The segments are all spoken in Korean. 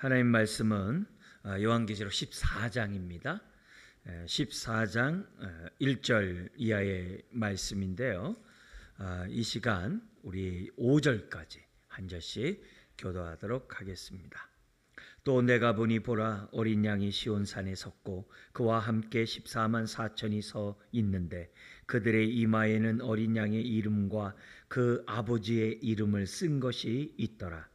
하나님 말씀은 요한계시록 14장입니다. 14장 1절 이하의 말씀인데요. 이 시간 우리 5절까지 한 절씩 교도하도록 하겠습니다. 또 내가 보니 보라, 어린 양이 시온산에 섰고 그와 함께 14만 4천이 서 있는데 그들의 이마에는 어린 양의 이름과 그 아버지의 이름을 쓴 것이 있더라.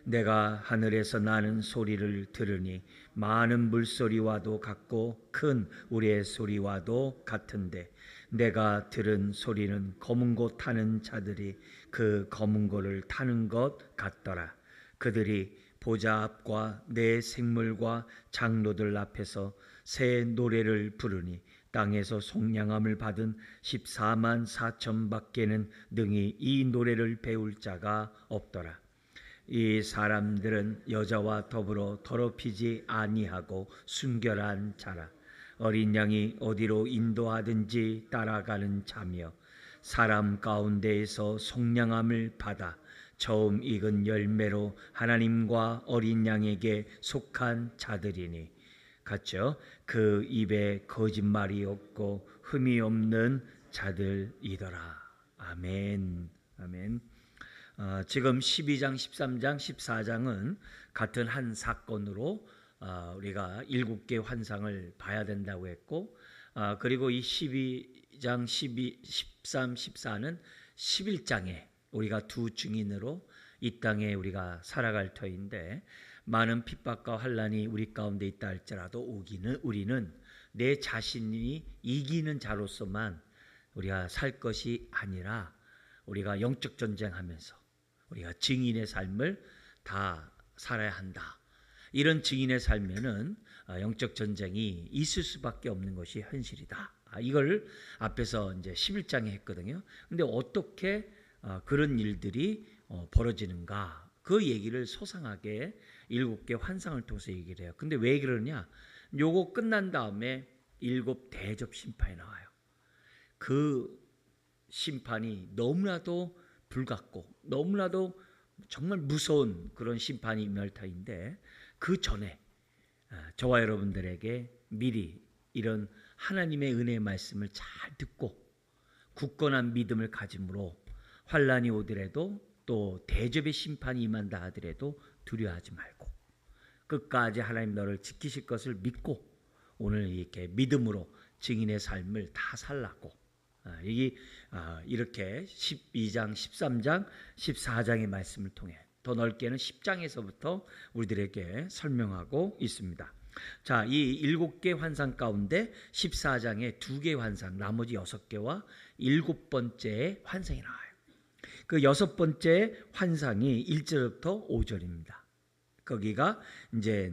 내가 하늘에서 나는 소리를 들으니 많은 물소리와도 같고 큰 우레의 소리와도 같은데 내가 들은 소리는 검은 고 타는 자들이 그 검은 고를 타는 것 같더라. 그들이 보좌 앞과 내 생물과 장로들 앞에서 새 노래를 부르니 땅에서 속량함을 받은 14만 4천 밖에는 능히 이 노래를 배울 자가 없더라. 이 사람들은 여자와 더불어 더럽히지 아니하고 순결한 자라. 어린 양이 어디로 인도하든지 따라가는 자며 사람 가운데에서 속량함을 받아 처음 익은 열매로 하나님과 어린 양에게 속한 자들이니 같죠. 그 입에 거짓말이 없고 흠이 없는 자들이더라. 아멘. 아멘. 지금 12장, 13장, 14장은 같은 한 사건으로 우리가 7개 환상을 봐야 된다고 했고, 그리고 이 12장, 12, 13, 14는 11장에 우리가 두 증인으로 이 땅에 우리가 살아갈 터인데, 많은 핍박과 환난이 우리 가운데 있다 할지라도 우리는 내 자신이 이기는 자로서만 우리가 살 것이 아니라 우리가 영적 전쟁하면서 우리가 증인의 삶을 다 살아야 한다. 이런 증인의 삶에는 영적 전쟁이 있을 수밖에 없는 것이 현실이다. 이걸 앞에서 이제 11장에 했거든요. 근데 어떻게 그런 일들이 벌어지는가? 그 얘기를 소상하게 7개 환상을 통해서 얘기를 해요. 근데 왜 그러냐? 요거 끝난 다음에 7 대접 심판이 나와요. 그 심판이 너무나도 불같고 너무나도 정말 무서운 그런 심판이 임할 터인데 그 전에 저와 여러분들에게 미리 이런 하나님의 은혜의 말씀을 잘 듣고 굳건한 믿음을 가짐으로 환난이 오더라도 또 대접의 심판이 임한다 하더라도 두려워하지 말고 끝까지 하나님 너를 지키실 것을 믿고 오늘 이렇게 믿음으로 증인의 삶을 다 살라고 이렇게 12장, 13장, 14장의 말씀을 통해 더 넓게는 10장에서부터 우리들에게 설명하고 있습니다. 자, 이 7개 환상 가운데 14장에 2개 환상, 나머지 6개와 7번째 환상이 나와요. 그 6번째 환상이 1절부터 5절입니다. 거기가 이제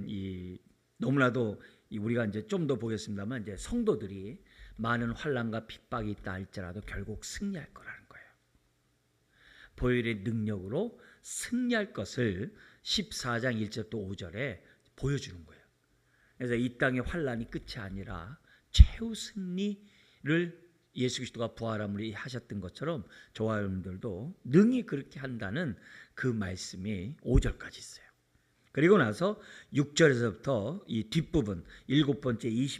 너무나도 우리가 이제 좀 더 보겠습니다만 이제 성도들이 많은 환난과 핍박이 있다 할지라도 결국 승리할 거라는 거예요. 보혈의 능력으로 승리할 것을 14장 1절부터 5절에 보여주는 거예요. 그래서 이 땅의 환난이 끝이 아니라 최후 승리를 예수 그리스도가 부활함으로 하셨던 것처럼 저와 여러분들도 능히 그렇게 한다는 그 말씀이 5절까지 있어요. 그리고 나서 6절에서부터 이 뒷부분 7번째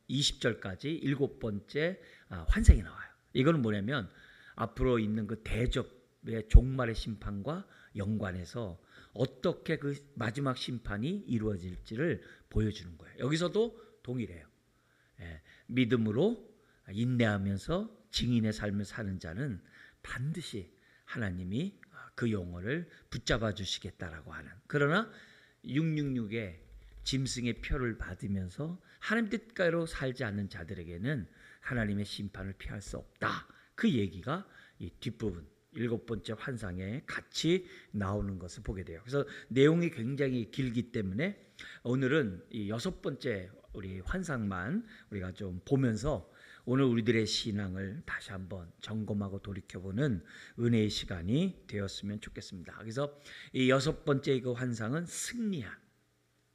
20절까지 7번째 환상이 나와요. 이거는 뭐냐면 앞으로 있는 그 대접의 종말의 심판과 연관해서 어떻게 그 마지막 심판이 이루어질지를 보여주는 거예요. 여기서도 동일해요. 믿음으로 인내하면서 증인의 삶을 사는 자는 반드시 하나님이 그 영혼을 붙잡아 주시겠다라고 하는, 그러나 666의 짐승의 표를 받으면서 하나님 뜻대로 살지 않는 자들에게는 하나님의 심판을 피할 수 없다. 그 얘기가 이 뒷부분 7번째 환상에 같이 나오는 것을 보게 돼요. 그래서 내용이 굉장히 길기 때문에 오늘은 이 6번째 우리 환상만 우리가 좀 보면서 오늘 우리들의 신앙을 다시 한번 점검하고 돌이켜보는 은혜의 시간이 되었으면 좋겠습니다. 그래서 이 6번째 그 환상은 승리한,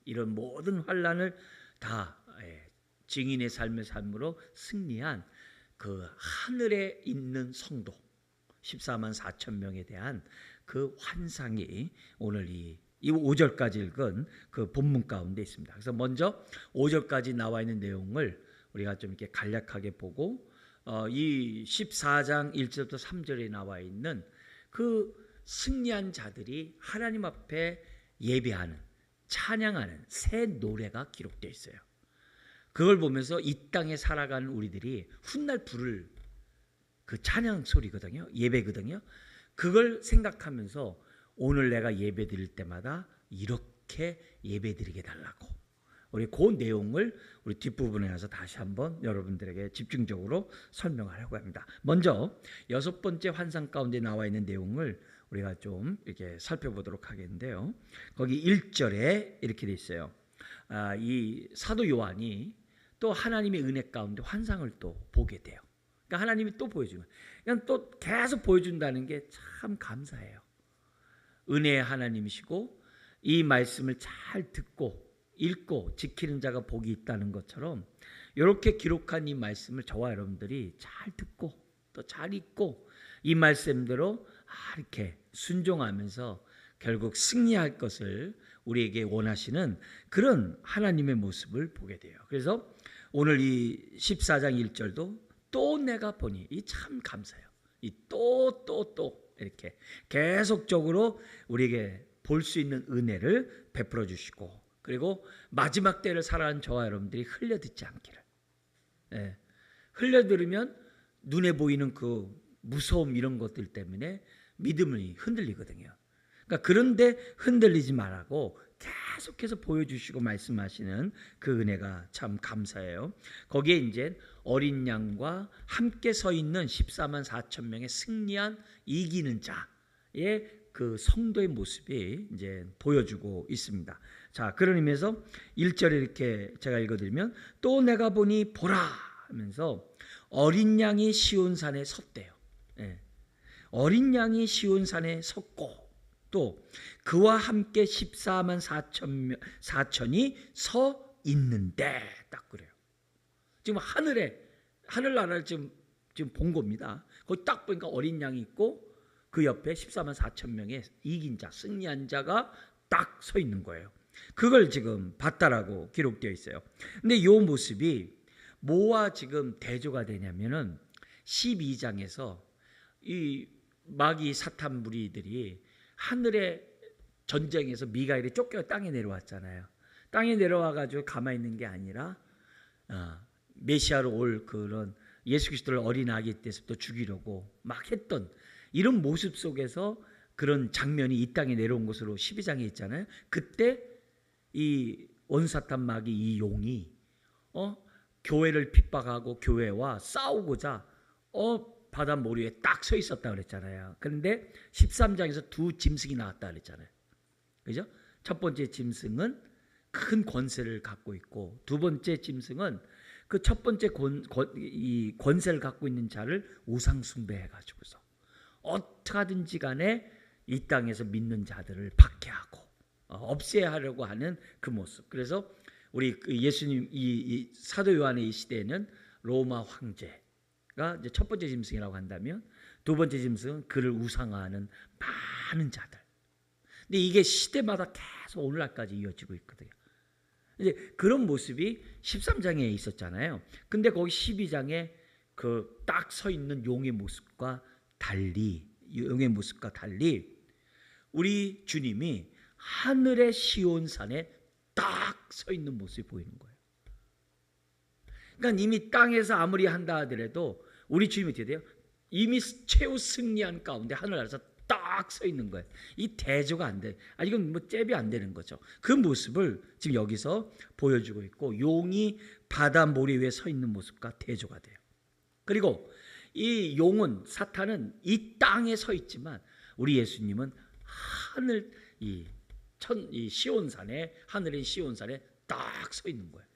이런 모든 환난을 다 증인의 삶의 삶으로 승리한 그 하늘에 있는 성도 14만 4천 명에 대한 그 환상이 오늘 이 이 5절까지 읽은 그 본문 가운데 있습니다. 그래서 먼저 5절까지 나와 있는 내용을 우리가 좀 이렇게 간략하게 보고 이 14장 1절부터 3절에 나와 있는 그 승리한 자들이 하나님 앞에 예배하는, 찬양하는 새 노래가 기록되어 있어요. 그걸 보면서 이 땅에 살아가는 우리들이 훗날 부를 그 찬양 소리거든요. 예배거든요. 그걸 생각하면서 오늘 내가 예배 드릴 때마다 이렇게 예배 드리게 달라고, 우리 그 내용을 우리 뒷부분에 가서 다시 한번 여러분들에게 집중적으로 설명하려고 합니다. 먼저 6번째 환상 가운데 나와 있는 내용을 우리가 좀 이렇게 살펴보도록 하겠는데요. 거기 1절에 이렇게 돼 있어요. 이 사도 요한이 또 하나님의 은혜 가운데 환상을 또 보게 돼요. 그러니까 하나님이 또 보여주면, 그냥 또 계속 보여준다는 게 참 감사해요. 은혜의 하나님이시고 이 말씀을 잘 듣고 읽고 지키는 자가 복이 있다는 것처럼 이렇게 기록한 이 말씀을 저와 여러분들이 잘 듣고 또 잘 읽고 이 말씀대로 이렇게 순종하면서 결국 승리할 것을 우리에게 원하시는 그런 하나님의 모습을 보게 돼요. 그래서 오늘 이 14장 1절도 또 내가 보니, 이 참 감사해요. 이 또 이렇게 계속적으로 우리에게 볼 수 있는 은혜를 베풀어 주시고, 그리고 마지막 때를 살아가는 저와 여러분들이 흘려 듣지 않기를. 흘려 들으면 눈에 보이는 그 무서움 이런 것들 때문에 믿음이 흔들리거든요. 그러니까 그런데 흔들리지 말라고 계속해서 보여주시고 말씀하시는 그 은혜가 참 감사해요. 거기에 이제 어린 양과 함께 서 있는 14만 4천 명의 승리한 이기는 자의 그 성도의 모습이 이제 보여주고 있습니다. 자, 그런 의미에서 1절에 이렇게 제가 읽어드리면 또 내가 보니 보라 하면서 어린 양이 시온산에 섰대요. 어린 양이 시온산에 섰고 또 그와 함께 14만 4천이 서 있는데, 딱 그래요. 지금 하늘나라를 지금 본 겁니다. 거기 딱 보니까 어린 양이 있고 그 옆에 14만 4천 명의 이긴 자, 승리한 자가 딱 서 있는 거예요. 그걸 지금 봤다라고 기록되어 있어요. 근데 이 모습이 뭐와 지금 대조가 되냐면은 12장에서 이 마귀 사탄 무리들이 하늘의 전쟁에서 미가엘이 쫓겨 땅에 내려왔잖아요. 땅에 내려와가지고 가만히 있는 게 아니라 메시아로 올 그런 예수 그리스도를 어린 아기 때부터 죽이려고 막 했던 이런 모습 속에서 그런 장면이 이 땅에 내려온 것으로 12장에 있잖아요. 그때 이 원사탄 마귀 이 용이 교회를 핍박하고 교회와 싸우고자 바다 모리에 딱 서 있었다 그랬잖아요. 그런데 13장에서 두 짐승이 나왔다 그랬잖아요. 그죠? 첫 번째 짐승은 큰 권세를 갖고 있고, 두 번째 짐승은 그 첫 번째 이 권세를 갖고 있는 자를 우상 숭배해 가지고서 어떻게 하든지 간에 이 땅에서 믿는 자들을 박해하고 없애야 하려고 하는 그 모습. 그래서 우리 예수님 이 사도 요한의 이 시대에는 로마 황제가 이제 첫 번째 짐승이라고 한다면, 두 번째 짐승은 그를 우상화하는 많은 자들. 근데 이게 시대마다 계속 오늘날까지 이어지고 있거든요. 이제 그런 모습이 13장에 있었잖아요. 근데 거기 12장에 그 딱 서 있는 용의 모습과 달리, 우리 주님이 하늘의 시온산에 딱 서 있는 모습이 보이는 거예요. 그러니까 이미 땅에서 아무리 한다 하더라도 우리 주님이 어떻게 돼요? 이미 최후 승리한 가운데 하늘나라에서 딱 서 있는 거예요. 이 대조가 안 돼. 이건 뭐 잽이 안 되는 거죠. 그 모습을 지금 여기서 보여주고 있고, 용이 바다 모래 위에 서 있는 모습과 대조가 돼요. 그리고 이 용은, 사탄은 이 땅에 서 있지만 우리 예수님은 하늘 이 시온산에, 하늘인 시온산에 딱 서 있는 거예요.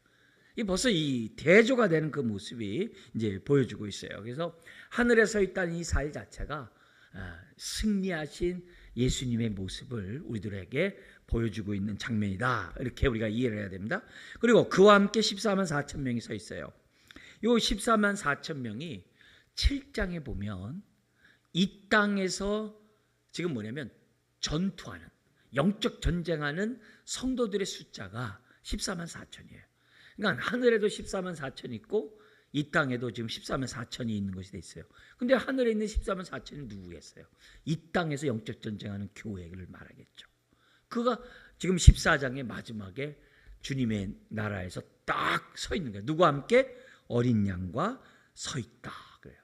이 벌써 이 대조가 되는 그 모습이 이제 보여주고 있어요. 그래서 하늘에 서 있다는 이 사실 자체가 승리하신 예수님의 모습을 우리들에게 보여주고 있는 장면이다. 이렇게 우리가 이해를 해야 됩니다. 그리고 그와 함께 14만 4천 명이 서 있어요. 이 14만 4천 명이 7장에 보면 이 땅에서 지금 뭐냐면 전투하는, 영적 전쟁하는 성도들의 숫자가 14만 4천이에요. 그러니까 하늘에도 14만 4천 있고 이 땅에도 지금 14만 4천이 있는 것이 돼 있어요. 근데 하늘에 있는 14만 4천이 누구겠어요? 이 땅에서 영적 전쟁하는 교회를 말하겠죠. 그가 지금 14장의 마지막에 주님의 나라에서 딱 서 있는 거예요. 누구와 함께? 어린 양과 서 있다. 그래요.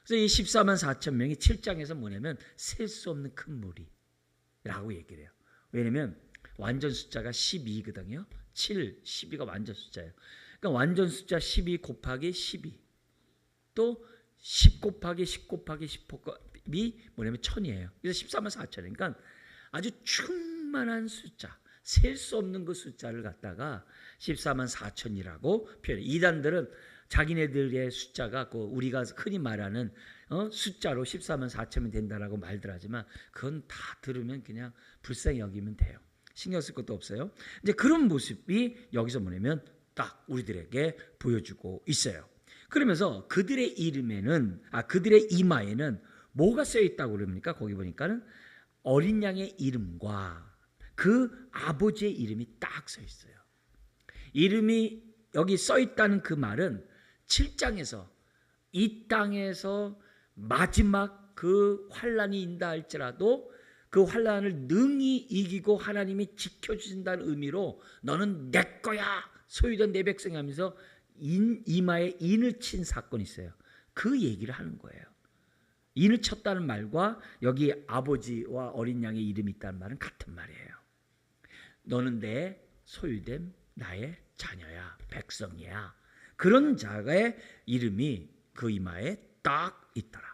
그래서 이 14만 4천 명이 7장에서 뭐냐면 셀 수 없는 큰 무리라고 얘기를 해요. 왜냐면 완전 숫자가 12거든요. 7, 12가 완전 숫자예요. 그러니까 완전 숫자 12 곱하기 12 또 10 곱하기 10 곱하기 10이 뭐냐면 1000이에요. 그래서 14만 4천. 그러니까 아주 충만한 숫자, 셀 수 없는 그 숫자를 갖다가 14만 4천이라고 표현해요. 이단들은 자기네들의 숫자가 우리가 흔히 말하는 숫자로 14만 4천이 된다라고 말들 하지만 그건 다 들으면 그냥 불쌍히 여기면 돼요. 신경 쓸 것도 없어요. 이제 그런 모습이 여기서 뭐냐면 딱 우리들에게 보여주고 있어요. 그러면서 그들의 이름에는 그들의 이마에는 뭐가 쓰여 있다고 그럽니까? 거기 보니까는 어린 양의 이름과 그 아버지의 이름이 딱 써 있어요. 이름이 여기 써 있다는 그 말은 7장에서 이 땅에서 마지막 그 환란이 인다 할지라도 그 환란을 능히 이기고 하나님이 지켜주신다는 의미로 너는 내 거야 소유된 내 백성이 하면서 이마에 인을 친 사건이 있어요. 그 얘기를 하는 거예요. 인을 쳤다는 말과 여기 아버지와 어린 양의 이름이 있다는 말은 같은 말이에요. 너는 내 소유된 나의 자녀야, 백성이야. 그런 자의 이름이 그 이마에 딱 있더라.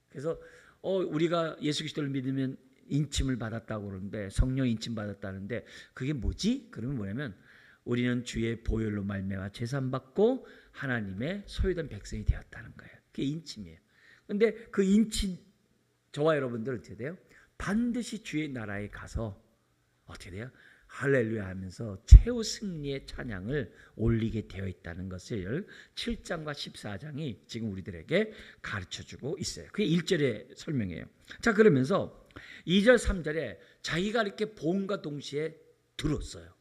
그래서 우리가 예수 그리스도를 믿으면 인침을 받았다고 그러는데 성령 인침 받았다는데 그게 뭐지? 그러면 뭐냐면 우리는 주의 보혈로 말미암아 제산 받고 하나님의 소유된 백성이 되었다는 거예요. 그게 인침이에요. 근데 그 인침 저와 여러분들 어떻게 돼요? 반드시 주의 나라에 가서 어떻게 돼요? 할렐루야 하면서 최후 승리의 찬양을 올리게 되어 있다는 것을 7장과 14장이 지금 우리들에게 가르쳐주고 있어요. 그게 1절의 설명이에요. 자, 그러면서 2절 3절에 자기가 이렇게 보음과 동시에 들었어요.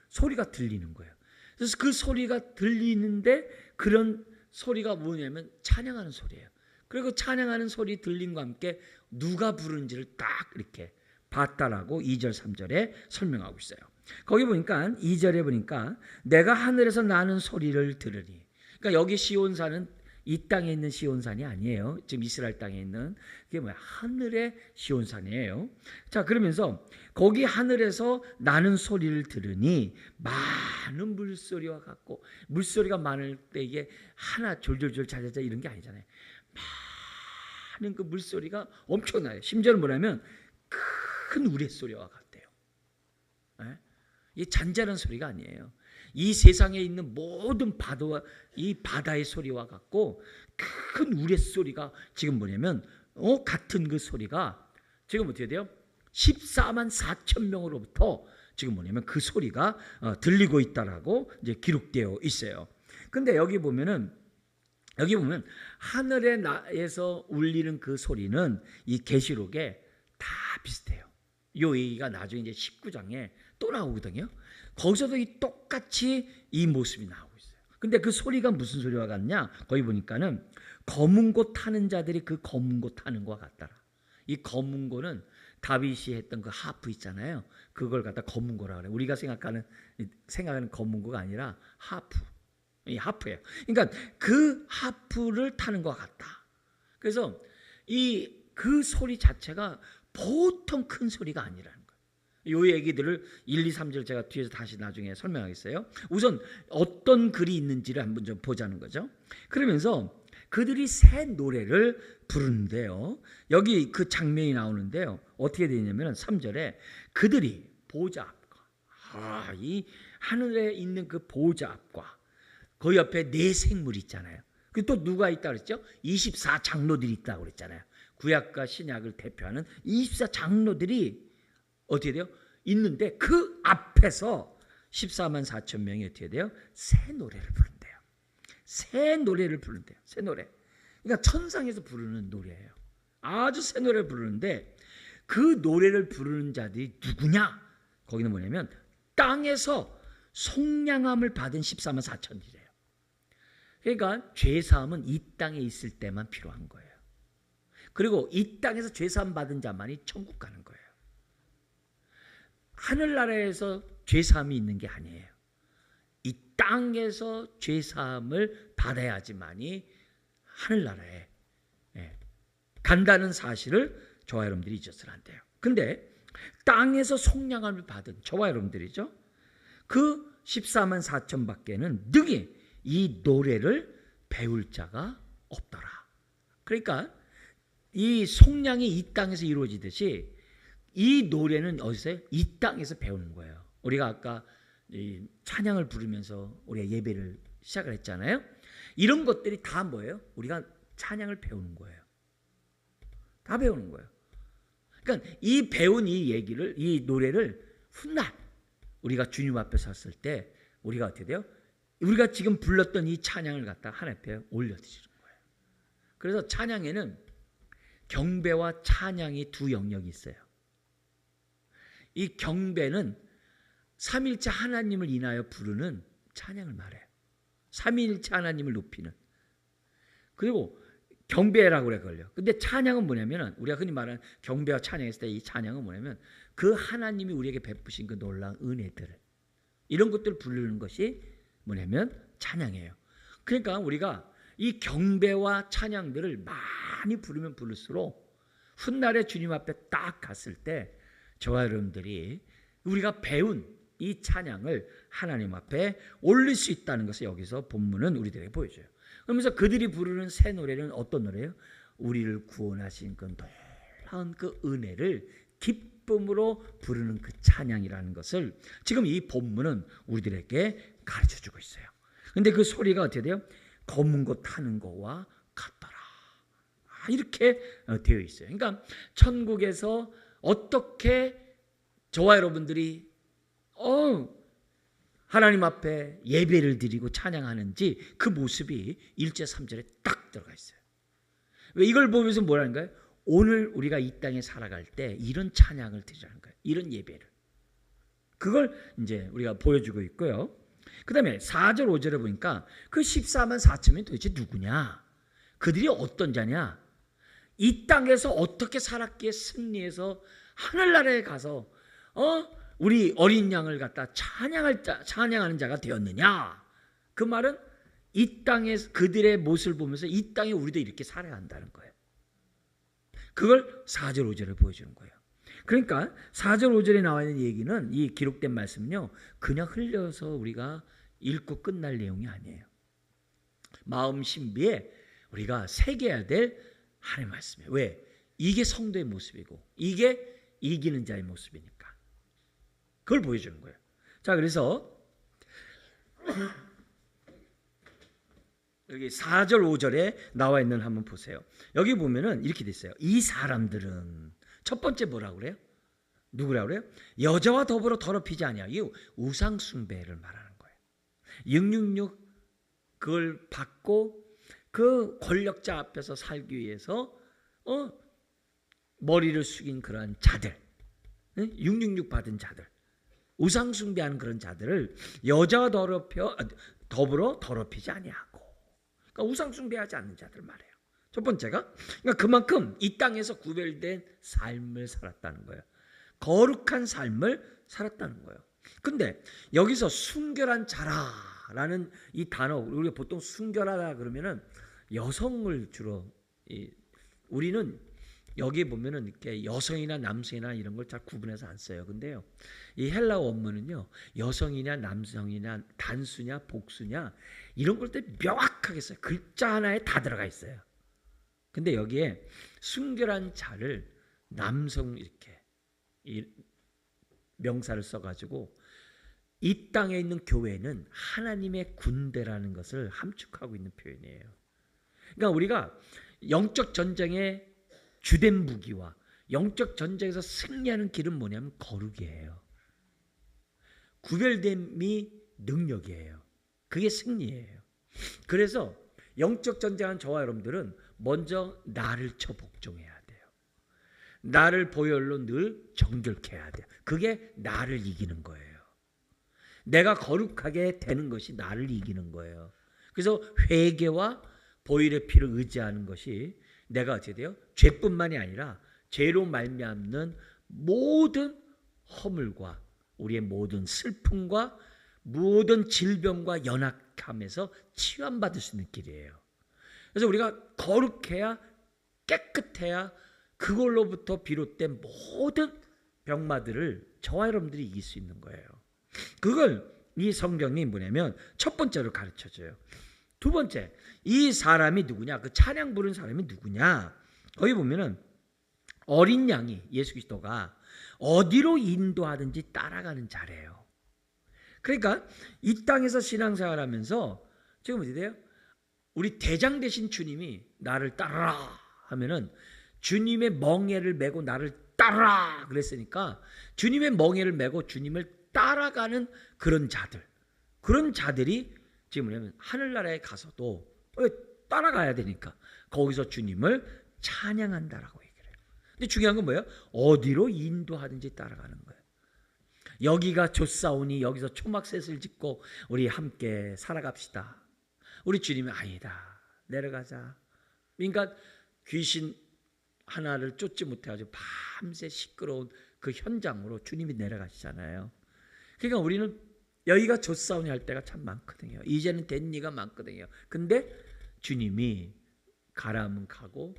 소리가 들리는 거예요. 그래서 그 소리가 들리는데 그런 소리가 뭐냐면 찬양하는 소리예요. 그리고 찬양하는 소리 들림과 함께 누가 부르는지를 딱 이렇게 봤다라고 2절 3절에 설명하고 있어요. 거기 보니까 2절에 보니까 내가 하늘에서 나는 소리를 들으니, 그러니까 여기 시온산은 이 땅에 있는 시온산이 아니에요. 지금 이스라엘 땅에 있는 그게 뭐야? 하늘의 시온산이에요. 자, 그러면서 거기 하늘에서 나는 소리를 들으니 많은 물소리와 같고, 물소리가 많을 때 이게 하나 졸졸졸 자자자 이런 게 아니잖아요. 많은 그 물소리가 엄청나요. 심지어는 뭐냐면 큰 우레소리와 같대요. 네? 이 잔잔한 소리가 아니에요. 이 세상에 있는 모든 파도와 이 바다의 소리와 같고 큰 우레소리가 지금 뭐냐면 같은 그 소리가 지금 어떻게 돼요? 14만 4천 명으로부터 지금 뭐냐면 그 소리가 들리고 있다라고 이제 기록되어 있어요. 근데 여기 보면 하늘에서 울리는 그 소리는 이 계시록에 다 비슷해요. 이 얘기가 나중에 이제 19장에 또 나오거든요. 거기서도 똑같이 이 모습이 나오고 있어요. 근데 그 소리가 무슨 소리와 같냐? 거기 보니까는 검은 곳 타는 자들이 그 검은 곳 타는 것과 같더라. 이 검은 고는 다윗이 했던 그 하프 있잖아요. 그걸 갖다 검은 고라 그래요. 우리가 생각하는 검은 고가 아니라 하프. 이 하프예요. 그러니까 그 하프를 타는 것 같다. 그래서 그 소리 자체가 보통 큰 소리가 아니라는 거예요. 이 얘기들을 1, 2, 3절 제가 뒤에서 다시 나중에 설명하겠어요. 우선 어떤 글이 있는지를 한번 좀 보자는 거죠. 그러면서 그들이 새 노래를 부르는데요. 여기 그 장면이 나오는데요. 어떻게 되냐면 3절에 그들이 보좌 앞과 이 하늘에 있는 그 보좌 앞과 그 옆에 네 생물이 있잖아요. 또 누가 있다고 그랬죠? 24장로들이 있다고 그랬잖아요. 구약과 신약을 대표하는 24장로들이 어떻게 돼요? 있는데 그 앞에서 14만 4천 명이 어떻게 돼요? 새 노래를 부른대요. 새 노래를 부른대요. 새 노래. 그러니까 천상에서 부르는 노래예요. 아주 새 노래를 부르는데 그 노래를 부르는 자들이 누구냐? 거기는 뭐냐면 땅에서 속량함을 받은 14만 4천이래요. 그러니까 죄사함은 이 땅에 있을 때만 필요한 거예요. 그리고 이 땅에서 죄사함 받은 자만이 천국 가는 거예요. 하늘나라에서 죄사함이 있는 게 아니에요. 이 땅에서 죄사함을 받아야지만이 하늘나라에 간다는 사실을 저와 여러분들이 잊어서는 안 돼요. 근데 땅에서 속량함을 받은 저와 여러분들이죠. 그 14만 4천 밖에는 능히 이 노래를 배울 자가 없더라. 그러니까 이 속량이 이 땅에서 이루어지듯이 이 노래는 어디서? 이 땅에서 배우는 거예요. 우리가 아까 이 찬양을 부르면서 우리가 예배를 시작을 했잖아요. 이런 것들이 다 뭐예요? 우리가 찬양을 배우는 거예요. 다 배우는 거예요. 그러니까 이 배운 이 얘기를, 이 노래를 훗날 우리가 주님 앞에 섰을 때 우리가 어떻게 돼요? 우리가 지금 불렀던 이 찬양을 갖다 하나님 앞에 올려드리는 거예요. 그래서 찬양에는 경배와 찬양이 두 영역이 있어요. 이 경배는 삼위일체 하나님을 인하여 부르는 찬양을 말해요. 삼위일체 하나님을 높이는. 그리고 경배라고 그래걸요. 근데 찬양은 뭐냐면 우리가 흔히 말하는 경배와 찬양했을 때 이 찬양은 뭐냐면 그 하나님이 우리에게 베푸신 그 놀라운 은혜들을 이런 것들을 부르는 것이 뭐냐면 찬양이에요. 그러니까 우리가 이 경배와 찬양들을 많이 부르면 부를수록 훗날에 주님 앞에 딱 갔을 때 저와 여러분들이 우리가 배운 이 찬양을 하나님 앞에 올릴 수 있다는 것을 여기서 본문은 우리들에게 보여줘요. 그러면서 그들이 부르는 새 노래는 어떤 노래예요? 우리를 구원하신 그 놀라운 그 은혜를 기쁨으로 부르는 그 찬양이라는 것을 지금 이 본문은 우리들에게 가르쳐주고 있어요. 그런데 그 소리가 어떻게 돼요? 검은 것 타는 거와 같더라. 이렇게 되어 있어요. 그러니까 천국에서 어떻게 저와 여러분들이 하나님 앞에 예배를 드리고 찬양하는지 그 모습이 1절 3절에 딱 들어가 있어요. 왜 이걸 보면서 뭐라는 거예요? 오늘 우리가 이 땅에 살아갈 때 이런 찬양을 드리라는 거예요. 이런 예배를. 그걸 이제 우리가 보여주고 있고요. 그 다음에 4절 5절에 보니까 그 14만 4천이 도대체 누구냐? 그들이 어떤 자냐? 이 땅에서 어떻게 살았기에 승리해서 하늘나라에 가서 우리 어린 양을 갖다 찬양하는 자가 되었느냐? 그 말은 이 땅에서 그들의 모습을 보면서 이 땅에 우리도 이렇게 살아야 한다는 거예요. 그걸 4절 5절에 보여주는 거예요. 그러니까 4절 5절에 나와 있는 얘기는 이 기록된 말씀은요. 그냥 흘려서 우리가 읽고 끝날 내용이 아니에요. 마음 신비에 우리가 새겨야 될 하나님의 말씀이에요. 왜? 이게 성도의 모습이고 이게 이기는 자의 모습이니까. 그걸 보여주는 거예요. 자, 그래서 여기 4절 5절에 나와 있는 한번 보세요. 여기 보면은 이렇게 돼 있어요. 이 사람들은 첫 번째 뭐라고 그래요? 누구라고 그래요? 여자와 더불어 더럽히지 아니하고 이 우상 숭배를 말하는 거예요. 666 그걸 받고 그 권력자 앞에서 살기 위해서 머리를 숙인 그러한 자들, 666 받은 자들, 우상 숭배하는 그런 자들을 여자와 더불어 더럽히지 아니하고, 그러니까 우상 숭배하지 않는 자들 말이에요. 첫 번째가 그러니까 그만큼 이 땅에서 구별된 삶을 살았다는 거예요. 거룩한 삶을 살았다는 거예요. 근데 여기서 순결한 자라라는 이 단어, 우리가 보통 순결하다 그러면은 여성을 주로 우리는 여기 보면은 이렇게 여성이나 남성이나 이런 걸 잘 구분해서 안 써요. 근데요, 이 헬라어 원문은요, 여성이냐 남성이냐 단수냐 복수냐 이런 걸 때 명확하게 써요. 글자 하나에 다 들어가 있어요. 근데 여기에 순결한 자를 남성 이렇게 이 명사를 써가지고 이 땅에 있는 교회는 하나님의 군대라는 것을 함축하고 있는 표현이에요. 그러니까 우리가 영적 전쟁의 주된 무기와 영적 전쟁에서 승리하는 길은 뭐냐면 거룩이에요. 구별됨이 능력이에요. 그게 승리예요. 그래서 영적 전쟁한 저와 여러분들은 먼저 나를 쳐 복종해야 돼요. 나를 보혈로 늘 정결케 해야 돼요. 그게 나를 이기는 거예요. 내가 거룩하게 되는 것이 나를 이기는 거예요. 그래서 회개와 보혈의 피를 의지하는 것이 내가 어떻게 돼요? 죄뿐만이 아니라 죄로 말미암는 모든 허물과 우리의 모든 슬픔과 모든 질병과 연약함에서 치유받을 수 있는 길이에요. 그래서 우리가 거룩해야, 깨끗해야 그걸로부터 비롯된 모든 병마들을 저와 여러분들이 이길 수 있는 거예요. 그걸 이 성경이 뭐냐면 첫 번째로 가르쳐줘요. 두 번째, 이 사람이 누구냐? 그 찬양 부른 사람이 누구냐? 거기 보면은 어린 양이 예수 그리스도가 어디로 인도하든지 따라가는 자래요. 그러니까 이 땅에서 신앙생활하면서 지금 어디 돼요? 우리 대장 되신 주님이 나를 따르라 하면은 주님의 멍에를 메고 나를 따르라 그랬으니까 주님의 멍에를 메고 주님을 따라가는 그런 자들이 지금 뭐냐면 하늘나라에 가서도 따라가야 되니까 거기서 주님을 찬양한다라고 얘기를 해요. 근데 중요한 건 뭐예요? 어디로 인도하든지 따라가는 거예요. 여기가 좋사오니 여기서 초막셋을 짓고 우리 함께 살아갑시다. 우리 주님이 아니다. 내려가자. 그러니까 귀신 하나를 쫓지 못해가지고 밤새 시끄러운 그 현장으로 주님이 내려가시잖아요. 그러니까 우리는 여기가 좋사오니 할 때가 참 많거든요. 이제는 된 리가 많거든요. 근데 주님이 가라면 가고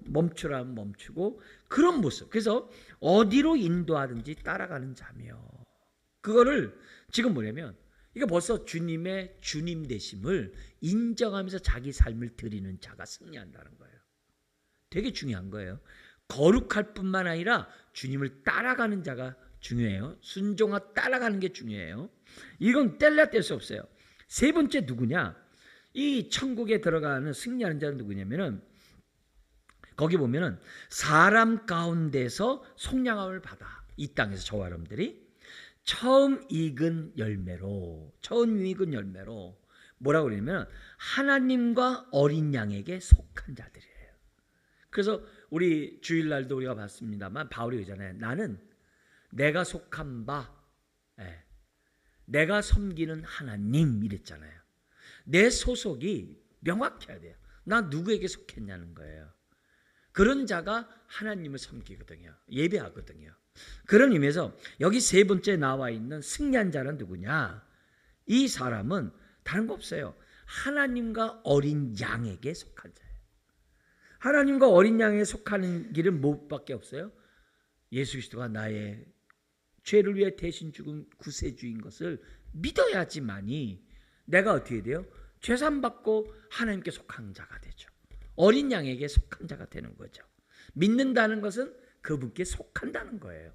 멈추라면 멈추고 그런 모습. 그래서 어디로 인도하든지 따라가는 자며 그거를 지금 뭐냐면 이게 벌써 주님의 주님 되심을 인정하면서 자기 삶을 드리는 자가 승리한다는 거예요. 되게 중요한 거예요. 거룩할 뿐만 아니라 주님을 따라가는 자가 중요해요. 순종하 따라가는 게 중요해요. 이건 뗄래야 뗄 수 없어요. 세 번째 누구냐? 이 천국에 들어가는 승리하는 자는 누구냐면은 거기 보면은 사람 가운데서 속량함을 받아 이 땅에서 저와 여러분들이 처음 익은 열매로 뭐라고 그러냐면 하나님과 어린 양에게 속한 자들이에요. 그래서 우리 주일날도 우리가 봤습니다만 바울이 그러잖아요. 나는 내가 속한 바, 내가 섬기는 하나님 이랬잖아요. 내 소속이 명확해야 돼요. 나 누구에게 속했냐는 거예요. 그런 자가 하나님을 섬기거든요. 예배하거든요. 그런 의미에서 여기 세 번째 나와 있는 승리한 자는 누구냐? 이 사람은 다른 거 없어요. 하나님과 어린 양에게 속한 자예요. 하나님과 어린 양에 속하는 길은 무엇밖에 없어요? 예수 그리스도가 나의 죄를 위해 대신 죽은 구세주인 것을 믿어야지만이 내가 어떻게 돼요? 죄산받고 하나님께 속한 자가 되죠. 어린 양에게 속한 자가 되는 거죠. 믿는다는 것은 그분께 속한다는 거예요.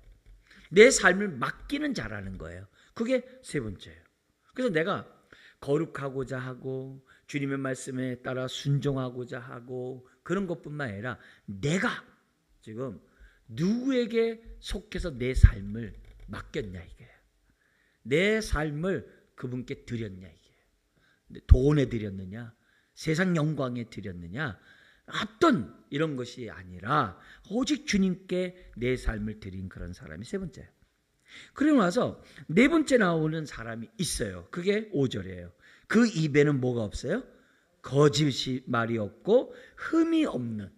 내 삶을 맡기는 자라는 거예요. 그게 세 번째예요. 그래서 내가 거룩하고자 하고 주님의 말씀에 따라 순종하고자 하고 그런 것뿐만 아니라 내가 지금 누구에게 속해서 내 삶을 맡겼냐 이게요. 내 삶을 그분께 드렸냐 이게요. 돈에 드렸느냐, 세상 영광에 드렸느냐, 어떤 이런 것이 아니라 오직 주님께 내 삶을 드린 그런 사람이 세 번째예요. 그리고 나서 네 번째 나오는 사람이 있어요. 그게 5절이에요. 그 입에는 뭐가 없어요? 거짓 말이 없고 흠이 없는.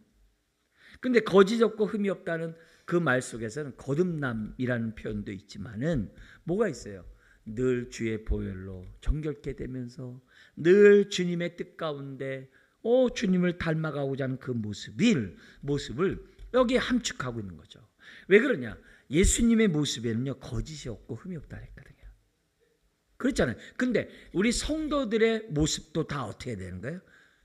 근데 거짓 없고 흠이 없다는 그 말 속에서는 거듭남이라는 표현도 있지만은 뭐가 있어요? 늘 주의 보혈로 정결케 되면서 늘 주님의 뜻 가운데 주님을 닮아가고자 하는 그 모습을 여기에 함축하고 있는 거죠. 왜 그러냐? 예수님의 모습에는요 거짓이 없고 흠이 없다 했거든요. 그렇잖아요. 근데 우리 성도들의 모습도 다 어떻게 되는 거예요?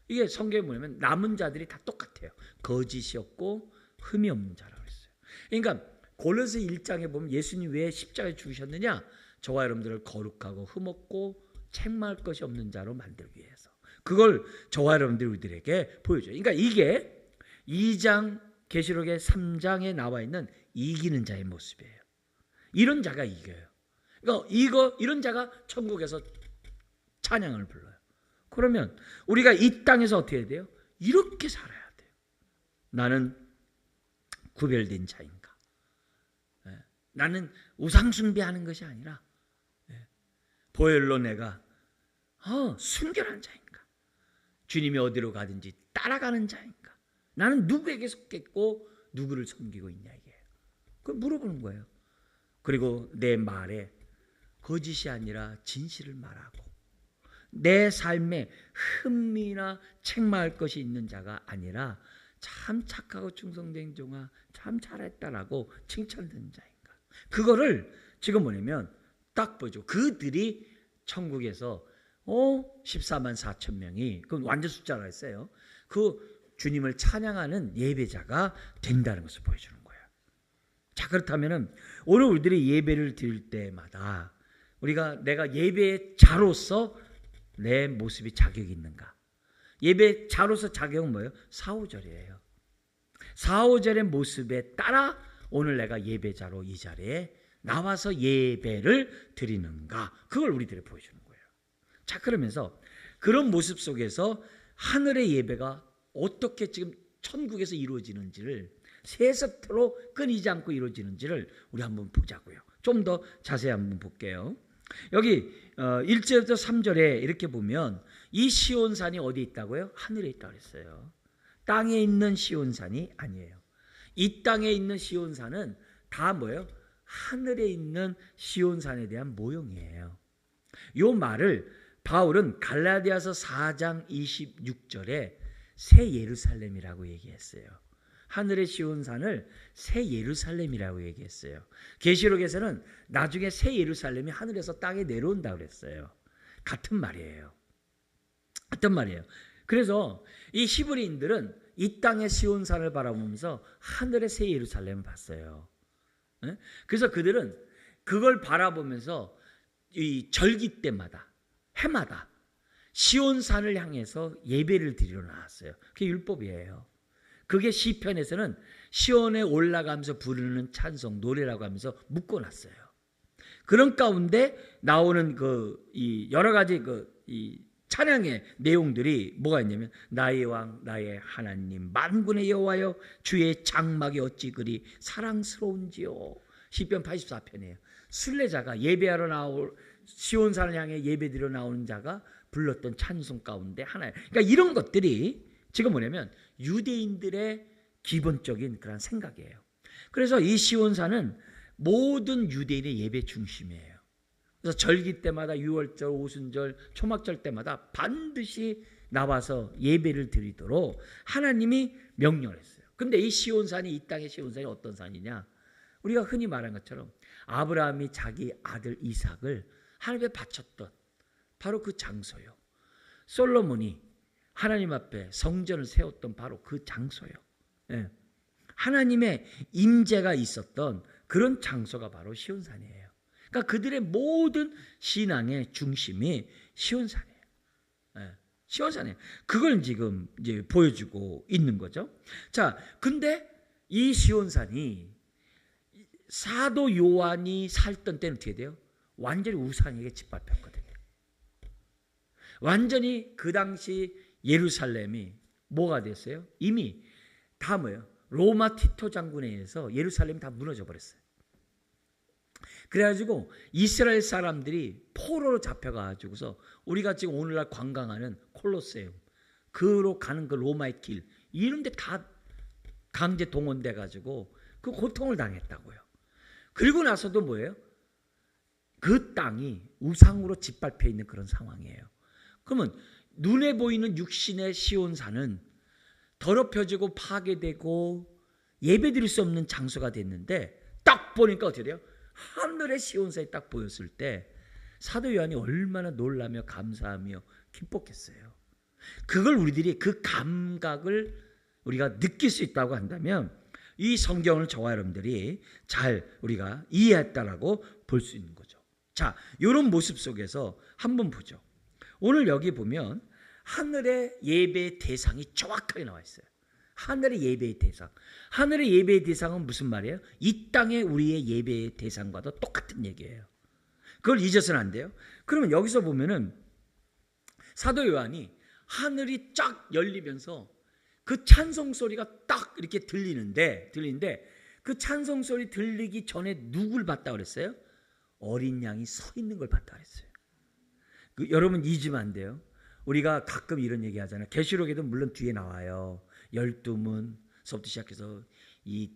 이게 성경에 보면 남은 자들이 다 똑같아요. 거짓이 없고 흠이 없는 자라고 했어요. 그러니까 골로새 1장에 보면 예수님 왜 십자가에 죽으셨느냐? 저와 여러분들을 거룩하고 흠없고 책망할 것이 없는 자로 만들기 위해서. 그걸 저와 여러분들에게 보여줘요. 그러니까 이게 2장 계시록의 3장에 나와 있는 이기는 자의 모습이에요. 이런 자가 이겨요. 그러니까 이런 자가 천국에서 찬양을 불러요. 그러면 우리가 이 땅에서 어떻게 해야 돼요? 이렇게 살아야 돼요. 나는 구별된 자인가? 나는 우상 숭배하는 것이 아니라 보혈로 내가 순결한 자인가? 주님이 어디로 가든지 따라가는 자인가? 나는 누구에게 속했고 누구를 섬기고 있냐 이게. 그걸 물어보는 거예요. 그리고 내 말에 거짓이 아니라 진실을 말하고 내 삶에 흠이나 책망할 것이 있는 자가 아니라 참 착하고 충성된 종아 참 잘했다라고 칭찬되는 자인가. 그거를 지금 뭐냐면 딱 보죠. 그들이 천국에서 14만 4천 명이 그건 완전 숫자라 했어요. 그 주님을 찬양하는 예배자가 된다는 것을 보여주는 거예요. 자, 그렇다면은 오늘 우리들이 예배를 드릴 때마다 내가 예배자로서 내 모습이 자격이 있는가? 예배자로서 자격은 뭐예요? 4, 5절이에요. 4, 5절의 모습에 따라 오늘 내가 예배자로 이 자리에 나와서 예배를 드리는가? 그걸 우리들이 보여주는 거예요. 자, 그러면서 그런 모습 속에서 하늘의 예배가 어떻게 지금 천국에서 이루어지는지를 세세토로 끊이지 않고 이루어지는지를 우리 한번 보자고요. 좀 더 자세히 한번 볼게요. 여기 1절부터 3절에 이렇게 보면 이 시온산이 어디에 있다고요? 하늘에 있다고 했어요. 땅에 있는 시온산이 아니에요. 이 땅에 있는 시온산은 다 뭐예요? 하늘에 있는 시온산에 대한 모형이에요. 이 말을 바울은 갈라디아서 4장 26절에 새 예루살렘이라고 얘기했어요. 하늘의 시온산을 새 예루살렘이라고 얘기했어요. 계시록에서는 나중에 새 예루살렘이 하늘에서 땅에 내려온다고 그랬어요. 같은 말이에요. 그래서 이 히브리인들은 이 땅의 시온산을 바라보면서 하늘의 새 예루살렘을 봤어요. 그래서 그들은 그걸 바라보면서 이 절기 때마다 해마다 시온산을 향해서 예배를 드리러 나왔어요. 그게 율법이에요. 그게 시편에서는 시온에 올라가면서 부르는 찬송 노래라고 하면서 묶어놨어요. 그런 가운데 나오는 이 여러 가지 이 찬양의 내용들이 뭐가 있냐면 나의 왕 나의 하나님 만군의 여호와여 주의 장막이 어찌 그리 사랑스러운지요. 시편 84편이에요. 순례자가 예배하러 시온산을 향해 예배드리러 나오는 자가 불렀던 찬송 가운데 하나예요. 그러니까 이런 것들이 지금 뭐냐면 유대인들의 기본적인 그런 생각이에요. 그래서 이 시온산은 모든 유대인의 예배 중심이에요. 그래서 절기 때마다 유월절, 오순절, 초막절 때마다 반드시 나와서 예배를 드리도록 하나님이 명령을 했어요. 근데 이 시온산이 이 땅의 시온산이 어떤 산이냐? 우리가 흔히 말한 것처럼 아브라함이 자기 아들 이삭을 하나님께 바쳤던 바로 그 장소요. 솔로몬이 하나님 앞에 성전을 세웠던 바로 그 장소요. 예. 하나님의 임재가 있었던 그런 장소가 바로 시온산이에요. 그러니까 그들의 모든 신앙의 중심이 시온산이에요. 예. 시온산이에요. 그걸 지금 이제 보여주고 있는 거죠. 자, 근데 이 시온산이 사도 요한이 살던 때는 어떻게 돼요? 완전히 우상에게 짓밟혔거든요. 완전히 그 당시 예루살렘이 뭐가 됐어요? 이미 다 뭐예요? 로마 티토 장군에 의해서 예루살렘이 다 무너져 버렸어요. 그래가지고 이스라엘 사람들이 포로로 잡혀가지고서 우리가 지금 오늘날 관광하는 콜로세움 그로 가는 그 로마의 길 이런 데 다 강제 동원돼 가지고 그 고통을 당했다고요. 그리고 나서도 뭐예요? 그 땅이 우상으로 짓밟혀 있는 그런 상황이에요. 그러면 눈에 보이는 육신의 시온산은 더럽혀지고 파괴되고 예배드릴 수 없는 장소가 됐는데 딱 보니까 어떻게 돼요? 하늘의 시온산이 딱 보였을 때 사도 요한이 얼마나 놀라며 감사하며 기뻤겠어요. 그걸 우리들이 그 감각을 우리가 느낄 수 있다고 한다면 이 성경을 저와 여러분들이 잘 우리가 이해했다라고 볼 수 있는 거죠. 자, 이런 모습 속에서 한번 보죠. 오늘 여기 보면 하늘의 예배의 대상이 정확하게 나와 있어요. 하늘의 예배의 대상. 하늘의 예배의 대상은 무슨 말이에요? 이 땅의 우리의 예배의 대상과도 똑같은 얘기예요. 그걸 잊어서는 안 돼요. 그러면 여기서 보면은 사도 요한이 하늘이 쫙 열리면서 그 찬송 소리가 딱 이렇게 들리는데 그 찬송 소리 들리기 전에 누굴 봤다 그랬어요? 어린 양이 서 있는 걸 봤다 그랬어요. 여러분 잊으면 안 돼요. 우리가 가끔 이런 얘기 하잖아요. 계시록에도 물론 뒤에 나와요. 12문서부터 시작해서 이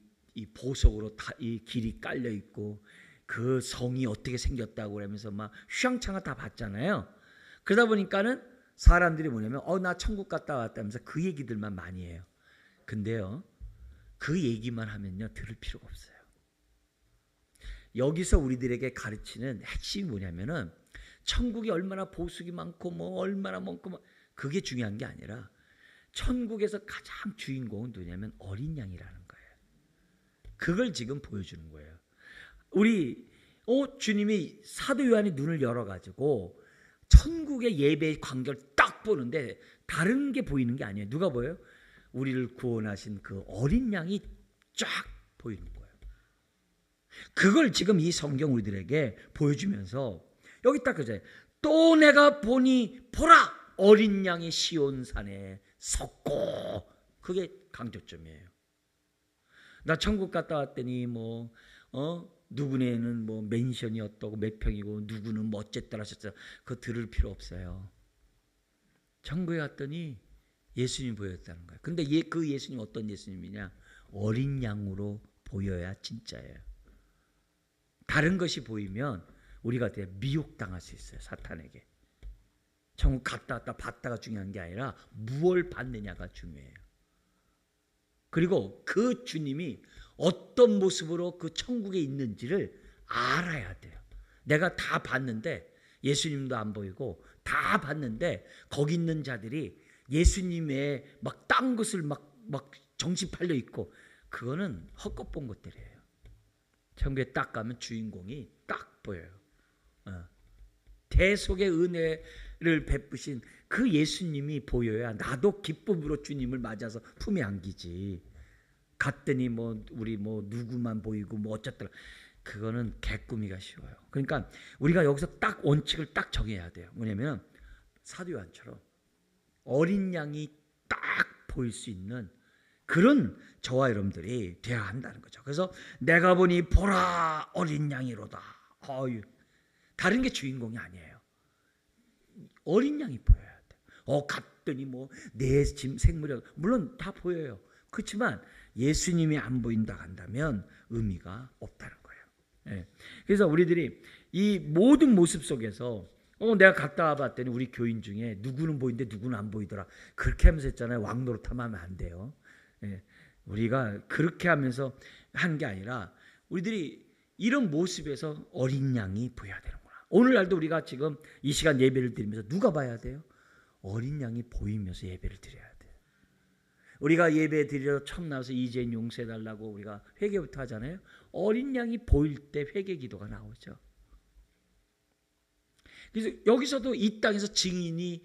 보석으로 다 이 길이 깔려 있고 그 성이 어떻게 생겼다고 그러면서 막 휘황찬가 다 봤잖아요. 그러다 보니까는 사람들이 뭐냐면 나 천국 갔다 왔다면서 그 얘기들만 많이 해요. 근데요, 그 얘기만 하면요 들을 필요가 없어요. 여기서 우리들에게 가르치는 핵심이 뭐냐면은 천국이 얼마나 보석이 많고 뭐 얼마나 많고 뭐 그게 중요한 게 아니라 천국에서 가장 주인공은 누구냐면 어린 양이라는 거예요. 그걸 지금 보여주는 거예요. 우리 주님이 사도 요한의 눈을 열어가지고 천국의 예배의 광경을 딱 보는데 다른 게 보이는 게 아니에요. 누가 보여요? 우리를 구원하신 그 어린 양이 쫙 보이는 거예요. 그걸 지금 이 성경 우리들에게 보여주면서 여기 딱 그죠. 또 내가 보니 보라 어린 양이 시온산에 섰고, 그게 강조점이에요. 나 천국 갔다 왔더니 누구네는 뭐 맨션이 어떠고 몇 평이고 누구는 뭐 어쨌더라 하셨어요. 그거 들을 필요 없어요. 천국에 갔더니 예수님이 보였다는 거예요. 근데 그 예수님 어떤 예수님이냐? 어린 양으로 보여야 진짜예요. 다른 것이 보이면 우리가 미혹당할 수 있어요. 사탄에게. 천국 갔다 왔다 봤다가 중요한 게 아니라 무엇을 받느냐가 중요해요. 그리고 그 주님이 어떤 모습으로 그 천국에 있는지를 알아야 돼요. 내가 다 봤는데 예수님도 안 보이고 다 봤는데 거기 있는 자들이 예수님의 막 딴 것을 막 정신 팔려 있고 그거는 헛것 본 것들이에요. 천국에 딱 가면 주인공이 딱 보여요. 대속의 은혜를 베푸신 그 예수님이 보여야 나도 기쁨으로 주님을 맞아서 품에 안기지. 갔더니 우리 누구만 보이고 어쨌더라. 그거는 개꾸미가 쉬워요. 그러니까 우리가 여기서 딱 원칙을 딱 정해야 돼요. 뭐냐면 사도 요한처럼 어린 양이 딱 보일 수 있는 그런 저와 여러분들이 되어야 한다는 거죠. 그래서 내가 보니 보라 어린 양이로다. 다른 게 주인공이 아니에요. 어린 양이 보여야 돼. 갔더니 내 짐 생물이 물론 다 보여요. 그렇지만 예수님이 안 보인다 한다면 의미가 없다는 거예요. 네. 그래서 우리들이 이 모든 모습 속에서 내가 갔다 와봤더니 우리 교인 중에 누구는 보이는데 누구는 안 보이더라. 그렇게 하면서 했잖아요. 왕노릇하면 안 돼요. 네. 우리가 그렇게 하면서 한 게 아니라 우리들이 이런 모습에서 어린 양이 보여야 되는구나. 오늘날도 우리가 지금 이 시간 예배를 드리면서 누가 봐야 돼요? 어린 양이 보이면서 예배를 드려야 돼요. 우리가 예배 드리러 처음 나와서 이제는 용서해달라고 우리가 회개부터 하잖아요. 어린 양이 보일 때 회개 기도가 나오죠. 그래서 여기서도 이 땅에서 증인이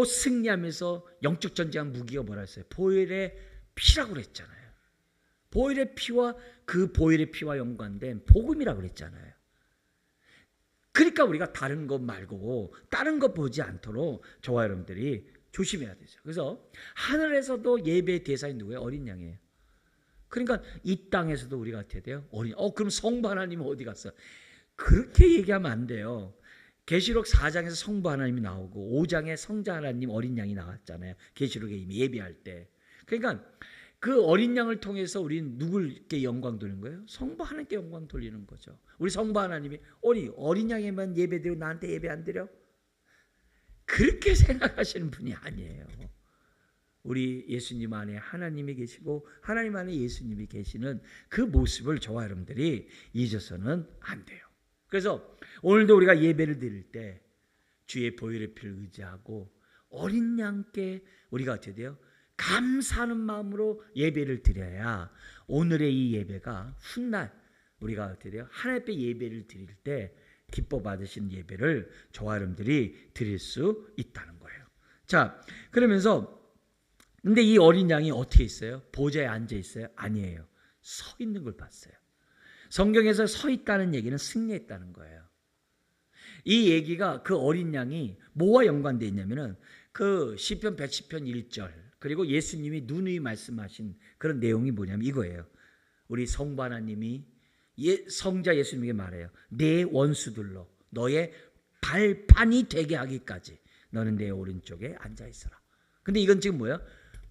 승리하면서 영적 전쟁한 무기가 뭐라 했어요? 보혈의 피라고 그랬잖아요. 보혈의 피와 그 보혈의 피와 연관된 복음이라고 그랬잖아요. 그러니까 우리가 다른 것 말고 다른 것 보지 않도록 저와 여러분들이 조심해야 되죠. 그래서 하늘에서도 예배의 대상이 누구예요? 어린 양이에요. 그러니까 이 땅에서도 우리가 어떻게 돼요? 그럼 성부 하나님은 어디 갔어요? 그렇게 얘기하면 안 돼요. 계시록 4장에서 성부 하나님이 나오고 5장에 성자 하나님 어린 양이 나왔잖아요. 계시록에 이미 예배할 때. 그러니까 그 어린 양을 통해서 우리는 누굴께 영광 돌리는 거예요? 성부 하나님께 영광 돌리는 거죠. 우리 성부 하나님이 어린 양에만 예배드리고 나한테 예배 안 드려? 그렇게 생각하시는 분이 아니에요. 우리 예수님 안에 하나님이 계시고 하나님 안에 예수님이 계시는 그 모습을 저와 여러분들이 잊어서는 안 돼요. 그래서 오늘도 우리가 예배를 드릴 때 주의 보혈의 피를 의지하고 어린 양께 우리가 어떻게 돼요? 감사하는 마음으로 예배를 드려야 오늘의 이 예배가 훗날 우리가 어떻게 돼요? 하나님 앞에 예배를 드릴 때 기뻐 받으신 예배를 저와 여러분들이 드릴 수 있다는 거예요. 자, 그러면서 근데 이 어린 양이 어떻게 있어요? 보좌에 앉아 있어요? 아니에요. 서 있는 걸 봤어요. 성경에서 서 있다는 얘기는 승리했다는 거예요. 이 얘기가 그 어린 양이 뭐와 연관되어 있냐면은 그 시편 110편 1절 그리고 예수님이 누누이 말씀하신 그런 내용이 뭐냐면 이거예요. 우리 성부 하나님이 성자 예수님에게 말해요. 내 원수들로 너의 발판이 되게 하기까지 너는 내 오른쪽에 앉아 있어라. 근데 이건 지금 뭐예요?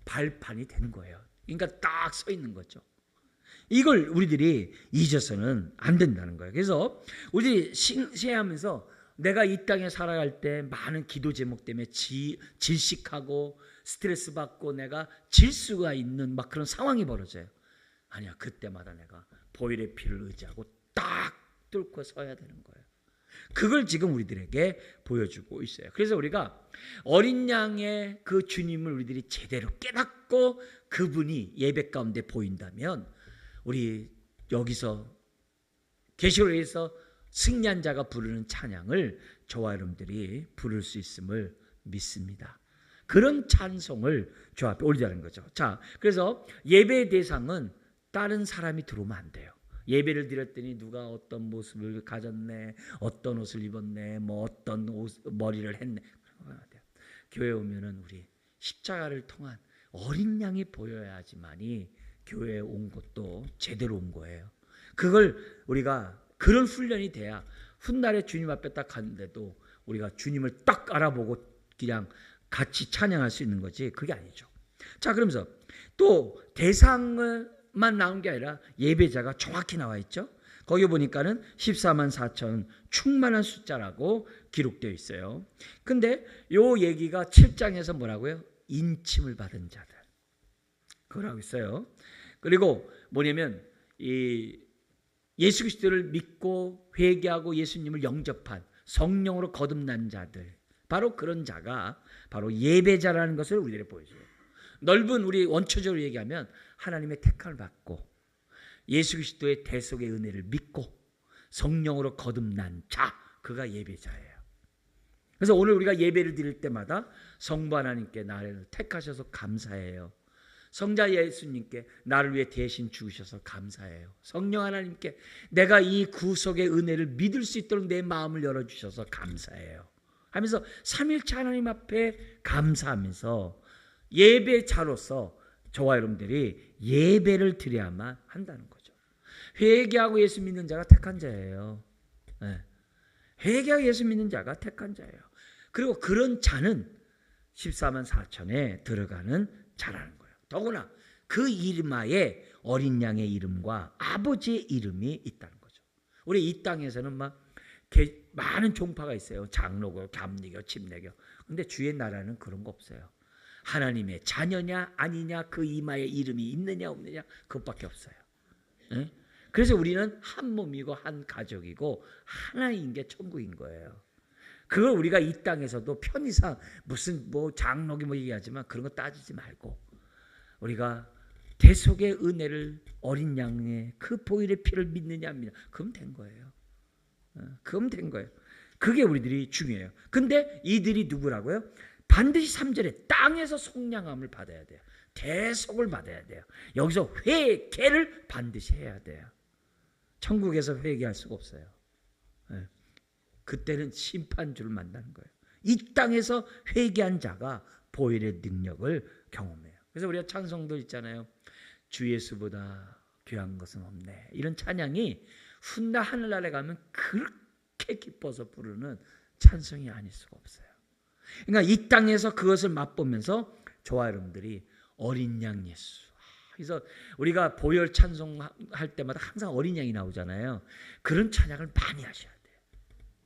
발판이 되는 거예요. 그러니까 딱 서 있는 거죠. 이걸 우리들이 잊어서는 안 된다는 거예요. 그래서 우리 시행하면서 내가 이 땅에 살아갈 때 많은 기도 제목 때문에 질식하고 스트레스 받고 내가 질 수가 있는 막 그런 상황이 벌어져요. 아니야, 그때마다 내가 보혈의 피를 의지하고 딱 뚫고 서야 되는 거예요. 그걸 지금 우리들에게 보여주고 있어요. 그래서 우리가 어린 양의 그 주님을 우리들이 제대로 깨닫고 그분이 예배 가운데 보인다면 우리 여기서 계시록에서 승리한 자가 부르는 찬양을 저와 여러분들이 부를 수 있음을 믿습니다. 그런 찬송을 저 앞에 올리자는 거죠. 자, 그래서 예배의 대상은 다른 사람이 들어오면 안 돼요. 예배를 드렸더니 누가 어떤 모습을 가졌네, 어떤 옷을 입었네, 뭐 어떤 머리를 했네. 교회 오면은 우리 십자가를 통한 어린 양이 보여야지만이 교회에 온 것도 제대로 온 거예요. 그걸 우리가 그런 훈련이 돼야 훗날에 주님 앞에 딱 갔는데도 우리가 주님을 딱 알아보고 그냥 같이 찬양할 수 있는 거지 그게 아니죠. 자, 그러면서 또 대상만 나온 게 아니라 예배자가 정확히 나와 있죠. 거기 보니까는 14만 4천 충만한 숫자라고 기록되어 있어요. 근데 요 얘기가 7장에서 뭐라고요? 인침을 받은 자들 그러고 있어요. 그리고 뭐냐면 이 예수 그리스도를 믿고 회개하고 예수님을 영접한 성령으로 거듭난 자들, 바로 그런 자가 바로 예배자라는 것을 우리들에게 보여줘요. 넓은 우리 원초적으로 얘기하면 하나님의 택함을 받고 예수 그리스도의 대속의 은혜를 믿고 성령으로 거듭난 자, 그가 예배자예요. 그래서 오늘 우리가 예배를 드릴 때마다 성부 하나님께 나를 택하셔서 감사해요. 성자 예수님께 나를 위해 대신 죽으셔서 감사해요. 성령 하나님께 내가 이 구속의 은혜를 믿을 수 있도록 내 마음을 열어주셔서 감사해요 하면서 삼위일체 하나님 앞에 감사하면서 예배자로서 저와 여러분들이 예배를 드려야만 한다는 거죠. 회개하고 예수 믿는 자가 택한 자예요. 네. 회개하고 예수 믿는 자가 택한 자예요. 그리고 그런 자는 14만 4천에 들어가는 자라는 거예요. 더구나 그 이름하에 어린 양의 이름과 아버지의 이름이 있다는 거죠. 우리 이 땅에서는 막 많은 종파가 있어요. 장로교, 감리교, 침례교. 근데 주의 나라는 그런 거 없어요. 하나님의 자녀냐 아니냐, 그 이마에 이름이 있느냐 없느냐, 그것밖에 없어요. 네? 그래서 우리는 한 몸이고 한 가족이고 하나인 게 천국인 거예요. 그걸 우리가 이 땅에서도 편의상 무슨 뭐 장로기 뭐 얘기하지만 그런 거 따지지 말고 우리가 대속의 은혜를 어린 양의 그 보혈의 피를 믿느냐 안 믿느냐, 그럼 된 거예요. 그럼 된 거예요. 그게 우리들이 중요해요. 근데 이들이 누구라고요? 반드시 3절에 땅에서 속량함을 받아야 돼요. 대속을 받아야 돼요. 여기서 회개를 반드시 해야 돼요. 천국에서 회개할 수가 없어요. 그때는 심판주를 만나는 거예요. 이 땅에서 회개한 자가 보혈의 능력을 경험해요. 그래서 우리가 찬송도 있잖아요. 주 예수보다 귀한 것은 없네. 이런 찬양이 훗날 하늘나라에 가면 그렇게 기뻐서 부르는 찬송이 아닐 수가 없어요. 그러니까 이 땅에서 그것을 맛보면서 저와 여러분들이 어린 양 예수. 그래서 우리가 보혈 찬송할 때마다 항상 어린 양이 나오잖아요. 그런 찬양을 많이 하셔야 돼요.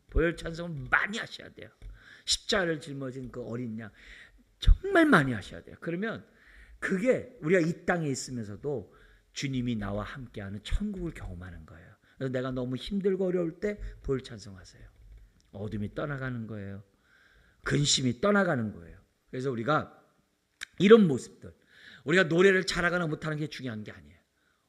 보혈 찬송을 많이 하셔야 돼요. 십자가를 짊어진 그 어린 양 정말 많이 하셔야 돼요. 그러면 그게 우리가 이 땅에 있으면서도 주님이 나와 함께하는 천국을 경험하는 거예요. 그래서 내가 너무 힘들고 어려울 때 보혈 찬송하세요. 어둠이 떠나가는 거예요. 근심이 떠나가는 거예요. 그래서 우리가 이런 모습들, 우리가 노래를 잘하거나 못하는 게 중요한 게 아니에요.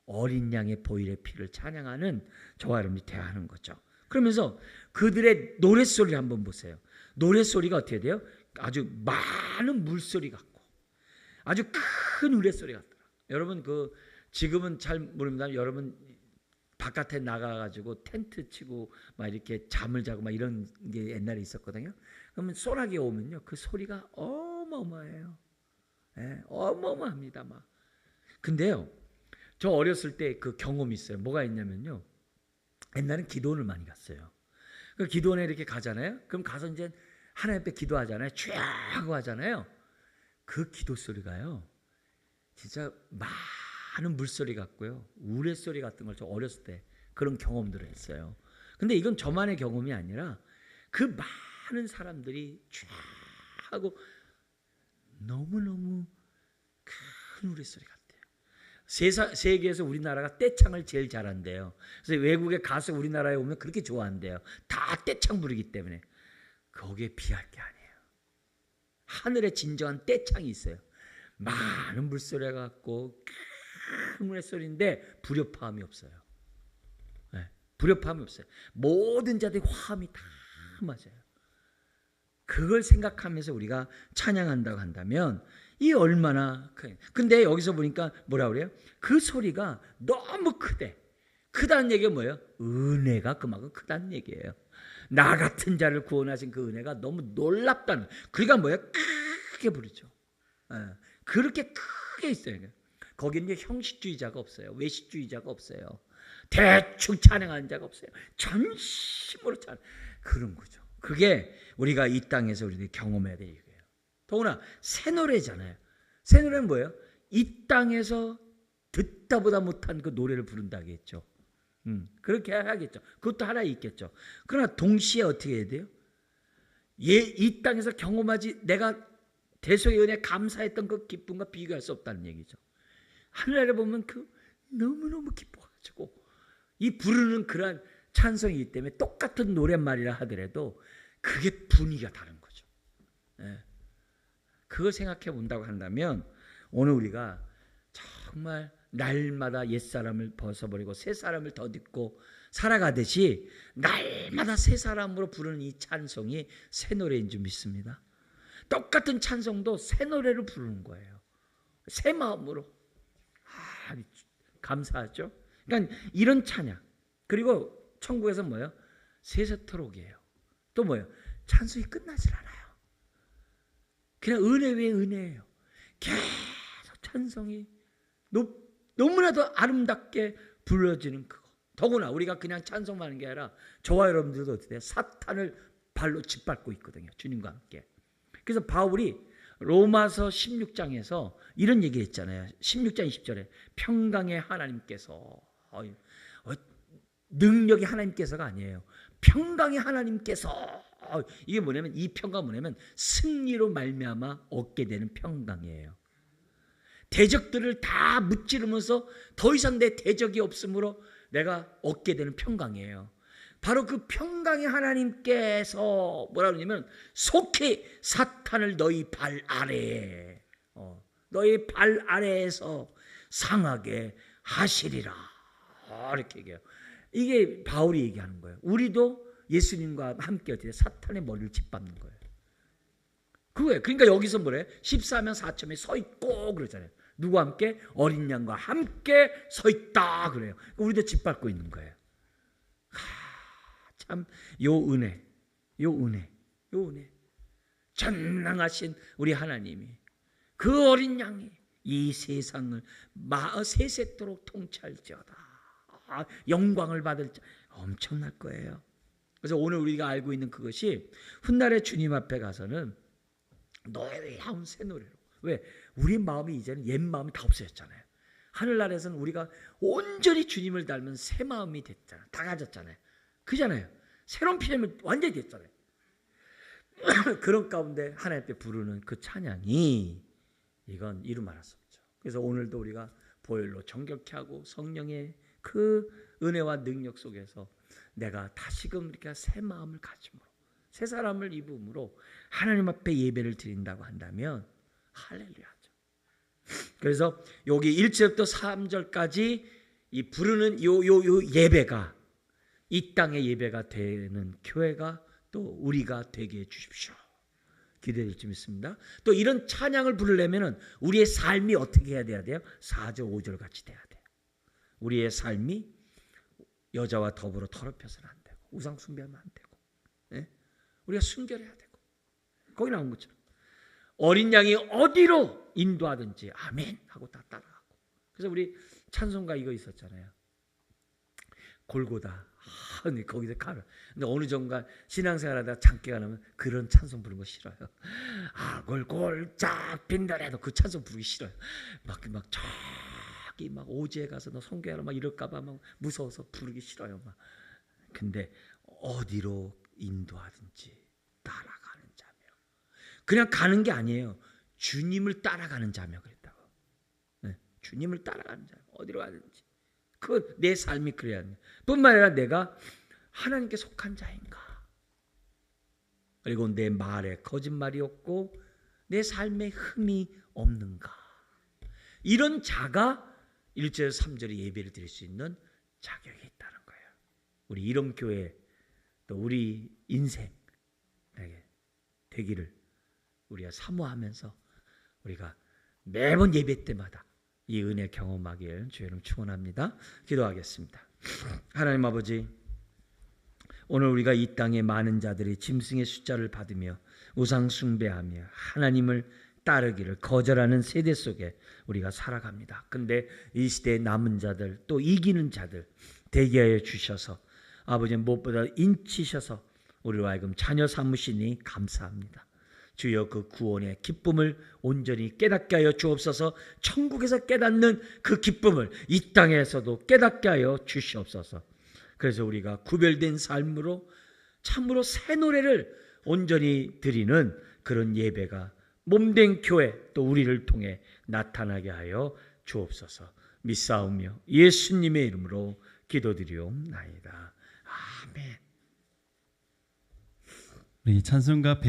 어린 양의 보혈의 피를 찬양하는 저와 여러분이 대하는 거죠. 그러면서 그들의 노랫소리를 한번 보세요. 노랫소리가 어떻게 돼요? 아주 많은 물소리 같고 아주 큰 우레소리 같더라. 여러분 지금은 잘 모릅니다. 여러분 바깥에 나가가지고 텐트 치고 막 이렇게 잠을 자고 막 이런 게 옛날에 있었거든요. 그러면 소나기 오면요, 그 소리가 어마어마해요. 어마어마합니다. 막. 근데요, 저 어렸을 때 그 경험이 있어요. 뭐가 있냐면요, 옛날엔 기도원을 많이 갔어요. 그 기도원에 이렇게 가잖아요. 그럼 가서 이제 하나님 앞에 기도하잖아요. 쫙 하고 하잖아요. 그 기도 소리가요, 진짜 많은 물소리 같고요, 우레소리 같은 걸 저 어렸을 때 그런 경험들을 했어요. 근데 이건 저만의 경험이 아니라 그 많은 사람들이 쫙 하고 너무너무 큰 우레소리 같아요. 세계에서 우리나라가 떼창을 제일 잘한대요. 그래서 외국에 가서 우리나라에 오면 그렇게 좋아한대요. 다 떼창 부르기 때문에. 거기에 비할 게 아니에요. 하늘에 진정한 떼창이 있어요. 많은 물소리가 같고 큰 물소리인데 불협화음이 없어요. 불협화음이 없어요. 모든 자들의 화음이 다 맞아요. 그걸 생각하면서 우리가 찬양한다고 한다면 이 얼마나 큰. 근데 여기서 보니까 뭐라 그래요? 그 소리가 너무 크대. 크다는 얘기가 뭐예요? 은혜가 그만큼 크다는 얘기예요. 나 같은 자를 구원하신 그 은혜가 너무 놀랍다는. 그러니까 뭐예요? 크게 부르죠. 그렇게 크게 있어요. 거기는 형식주의자가 없어요. 외식주의자가 없어요. 대충 찬양하는 자가 없어요. 전심으로 찬양. 그런 거죠. 그게 우리가 이 땅에서 우리들이 경험해야 될 얘기예요. 더구나 새 노래잖아요. 새 노래는 뭐예요? 이 땅에서 듣다 보다 못한 그 노래를 부른다고 했죠. 그렇게 해야겠죠. 그것도 하나 있겠죠. 그러나 동시에 어떻게 해야 돼요? 이 땅에서 경험하지, 내가 대속의 은혜 감사했던 그 기쁨과 비교할 수 없다는 얘기죠. 하늘에 보면 그 너무너무 기뻐가지고 이 부르는 그러한 찬송이기 때문에 똑같은 노랫말이라 하더라도 그게 분위기가 다른 거죠. 그걸 생각해 본다고 한다면 오늘 우리가 정말 날마다 옛사람을 벗어버리고 새 사람을 덧입고 살아가듯이 날마다 새 사람으로 부르는 이 찬송이 새 노래인 줄 믿습니다. 똑같은 찬송도 새 노래로 부르는 거예요. 새 마음으로. 감사하죠. 그러니까 이런 찬양. 그리고 천국에서 뭐예요? 세세토록이에요. 또 뭐예요? 찬송이 끝나질 않아요. 그냥 은혜 외에 은혜예요. 계속 찬송이 너무나도 아름답게 불러지는 그거. 더구나 우리가 그냥 찬송만 하는 게 아니라 저와 여러분들도 어떻게 돼요? 사탄을 발로 짓밟고 있거든요. 주님과 함께. 그래서 바울이 로마서 16장에서 이런 얘기 했잖아요. 16장 20절에 평강의 하나님께서, 능력이 하나님께서가 아니에요. 평강의 하나님께서. 이게 뭐냐면, 이 평강 뭐냐면 승리로 말미암아 얻게 되는 평강이에요. 대적들을 다 무찌르면서 더 이상 내 대적이 없으므로 내가 얻게 되는 평강이에요. 바로 그 평강의 하나님께서 뭐라 그러냐면 속히 사탄을 너희 발 아래에, 너희 발 아래에서 상하게 하시리라. 이렇게 얘기해요. 이게 바울이 얘기하는 거예요. 우리도 예수님과 함께 어떻게 사탄의 머리를 짓밟는 거예요. 그거예요. 그러니까 여기서 뭐래? 14면 4첨에 서 있고 그러잖아요. 누구와 함께? 어린 양과 함께 서 있다 그래요. 우리도 짓밟고 있는 거예요. 참, 요 은혜. 전능하신 우리 하나님이, 그 어린 양이 이 세상을 세세토록 통치할지어다. 영광을 받을 자 엄청날 거예요. 그래서 오늘 우리가 알고 있는 그것이 훗날에 주님 앞에 가서는 놀라운 새 노래로. 왜? 우리 마음이 이제는 옛 마음이 다 없어졌잖아요. 하늘나라에서는 우리가 온전히 주님을 닮은 새 마음이 됐잖아요. 다 가졌잖아요. 그잖아요. 새로운 피조물이 완전히 됐잖아요. 그런 가운데 하나님 앞에 부르는 그 찬양이, 이건 이루 말할 수 없죠. 그래서 오늘도 우리가 보혈로 정결케 하고 성령의 그 은혜와 능력 속에서 내가 다시금 이렇게 새 마음을 가짐으로, 새 사람을 입음으로 하나님 앞에 예배를 드린다고 한다면 할렐루야죠. 그래서 여기 1절부터 3절까지 이 부르는 요 예배가 이 땅의 예배가 되는 교회가 또 우리가 되게 해 주십시오. 기대될 줄 믿습니다. 또 이런 찬양을 부르려면 우리의 삶이 어떻게 해야 돼요? 4절 5절 같이 돼야 돼요. 우리의 삶이 여자와 더불어 더럽혀서는 안 되고 우상 숭배하면 안 되고, 우리가 순결해야 되고, 거기 나온 것처럼 어린 양이 어디로 인도하든지 아멘 하고 다 따라가고. 그래서 우리 찬송가 이거 있었잖아요. 골고다. 근데 거기서 가라. 근데 어느 정도 신앙생활하다가 장기가 나면 그런 찬송 부르는 거 싫어요. 골골짝 빈다래도 그 찬송 부르기 싫어요. 막 저기 막 오지에 가서 너 선교하라 막 이럴까봐 막 무서워서 부르기 싫어요. 막. 근데 어디로 인도하든지 따라가는 자며. 그냥 가는 게 아니에요. 주님을 따라가는 자며 그랬다고. 네, 주님을 따라가는 자며 어디로 가든지. 그 내 삶이 그래야 돼. 뿐만 아니라 내가 하나님께 속한 자인가. 그리고 내 말에 거짓말이 없고 내 삶에 흠이 없는가. 이런 자가 1절 3절에 예배를 드릴 수 있는 자격이 있다는 거예요. 우리 이런 교회 또 우리 인생 되기를 우리가 사모하면서 우리가 매번 예배 때마다 이 은혜 경험하길 주의 이름 축원합니다. 기도하겠습니다. 하나님 아버지, 오늘 우리가 이 땅에 많은 자들이 짐승의 숫자를 받으며 우상 숭배하며 하나님을 따르기를 거절하는 세대 속에 우리가 살아갑니다. 근데 이 시대에 남은 자들 또 이기는 자들 되게 하여 주셔서 아버지 무엇보다 인치셔서 우리로 하여금 자녀 삼으시니 감사합니다. 주여 그 구원의 기쁨을 온전히 깨닫게 하여 주옵소서. 천국에서 깨닫는 그 기쁨을 이 땅에서도 깨닫게 하여 주시옵소서. 그래서 우리가 구별된 삶으로 참으로 새 노래를 온전히 드리는 그런 예배가 몸된 교회 또 우리를 통해 나타나게 하여 주옵소서. 믿사오며 예수님의 이름으로 기도드리옵나이다. 아멘. 우리 찬송가